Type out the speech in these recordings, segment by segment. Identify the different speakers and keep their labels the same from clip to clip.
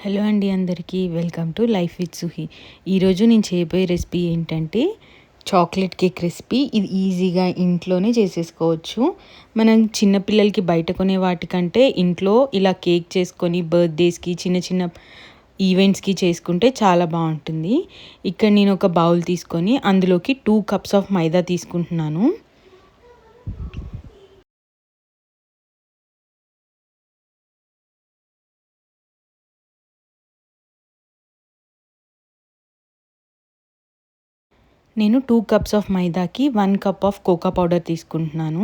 Speaker 1: Hello అండి అందరికీ welcome to life with సుహి. ఈరోజు నేను చేయబోయే రెసిపీ ఏంటంటే చాక్లెట్ కేక్ రెసిపీ. ఇది ఈజీగా ఇంట్లోనే చేసేసుకోవచ్చు. మనం చిన్నపిల్లలకి బయట కొనే వాటికంటే ఇంట్లో ఇలా కేక్ చేసుకొని బర్త్డేస్కి చిన్న చిన్న ఈవెంట్స్కి చేసుకుంటే చాలా బాగుంటుంది. ఇక్కడ నేను ఒక బౌల్ తీసుకొని అందులోకి 2 కప్స్ ఆఫ్ మైదా తీసుకుంటున్నాను. నేను 2 కప్స్ ఆఫ్ మైదాకి 1 కప్ ఆఫ్ కోకో పౌడర్ తీసుకుంటున్నాను.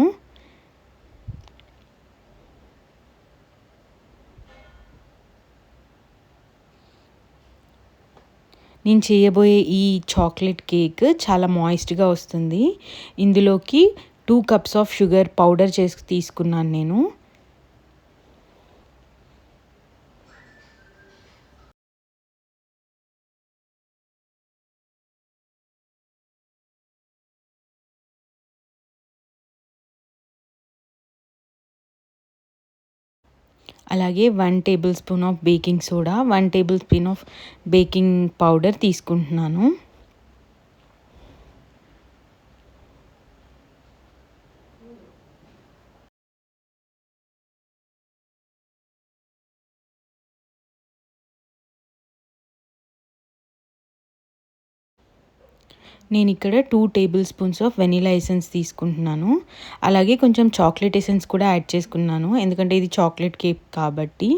Speaker 1: నేను చేయబోయే ఈ చాక్లెట్ కేక్ చాలా మాయిస్ట్గా వస్తుంది. ఇందులోకి 2 కప్స్ ఆఫ్ షుగర్ పౌడర్ చేసి తీసుకున్నాను నేను. అలాగే 1 table spoon of baking soda, 1 table spoon of baking powder తీసుకుంటున్నాను. నేను ఇక్కడ 2 table spoons of vanilla essence తీసుకుంటున్నాను. అలాగే కొంచెం చాక్లెట్ ఎసెన్స్ కూడా యాడ్ చేసుకున్నాను, ఎందుకంటే ఇది చాక్లెట్ కేక్ కాబట్టి.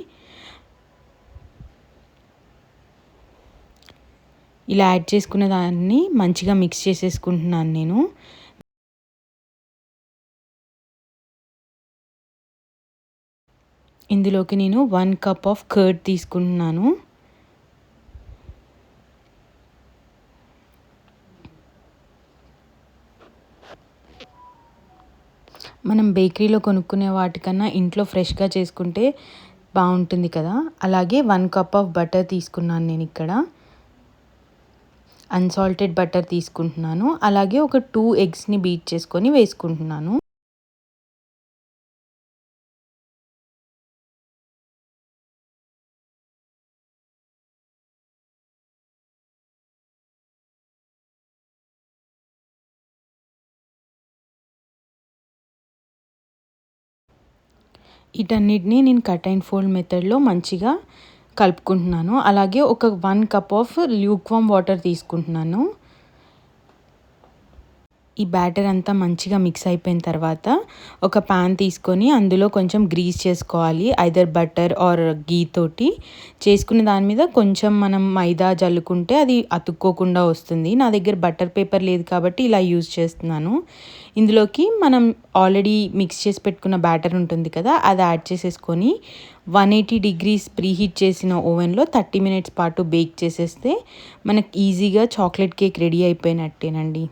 Speaker 1: ఇలా యాడ్ చేసుకున్న దాన్ని మంచిగా మిక్స్ చేసేసుకుంటున్నాను నేను. ఇందులోకి నేను 1 కప్ ఆఫ్ కర్డ్ తీసుకుంటున్నాను. మనం బేకరీలో కొనుక్కునే వాటికన్నా ఇంట్లో ఫ్రెష్గా చేసుకుంటే బాగుంటుంది కదా. అలాగే 1 కప్ ఆఫ్ బటర్ తీసుకున్నాను నేను ఇక్కడ. అన్సాల్టెడ్ బటర్ తీసుకుంటున్నాను. అలాగే ఒక 2 ఎగ్స్ని బీట్ చేసుకొని వేసుకుంటున్నాను. వీటన్నిటిని నేను కట్ అండ్ ఫోల్డ్ మెథడ్లో మంచిగా కలుపుకుంటున్నాను. అలాగే ఒక 1 కప్ ఆఫ్ ల్యూక్వామ్ వాటర్ తీసుకుంటున్నాను. ఈ బ్యాటర్ అంతా మంచిగా మిక్స్ అయిపోయిన తర్వాత ఒక పాన్ తీసుకొని అందులో కొంచెం గ్రీస్ చేసుకోవాలి. ఐదర్ బటర్ ఆర్ గీ తోటి చేసుకున్న దాని మీద కొంచెం మనం మైదా జల్లుకుంటే అది అతుక్కోకుండా వస్తుంది. నా దగ్గర బటర్ పేపర్ లేదు కాబట్టి ఇలా యూజ్ చేస్తున్నాను. ఇందులోకి మనం ఆల్రెడీ మిక్స్ చేసి పెట్టుకున్న బ్యాటర్ ఉంటుంది కదా, అది యాడ్ చేసేసుకొని 180 డిగ్రీస్ ప్రీహీట్ చేసిన ఓవెన్లో 30 మినిట్స్ పాటు బేక్ చేసేస్తే మనకి ఈజీగా చాక్లెట్ కేక్ రెడీ అయిపోయినట్టేనండి.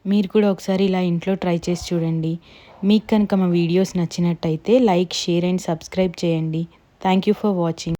Speaker 1: మీరు కూడా ఒకసారి ఇలా ఇంట్లో ట్రై చేసి చూడండి. మీకు కనుక మా వీడియోస్ నచ్చినట్టయితే లైక్, షేర్ అండ్ సబ్స్క్రైబ్ చేయండి. Thank you for watching.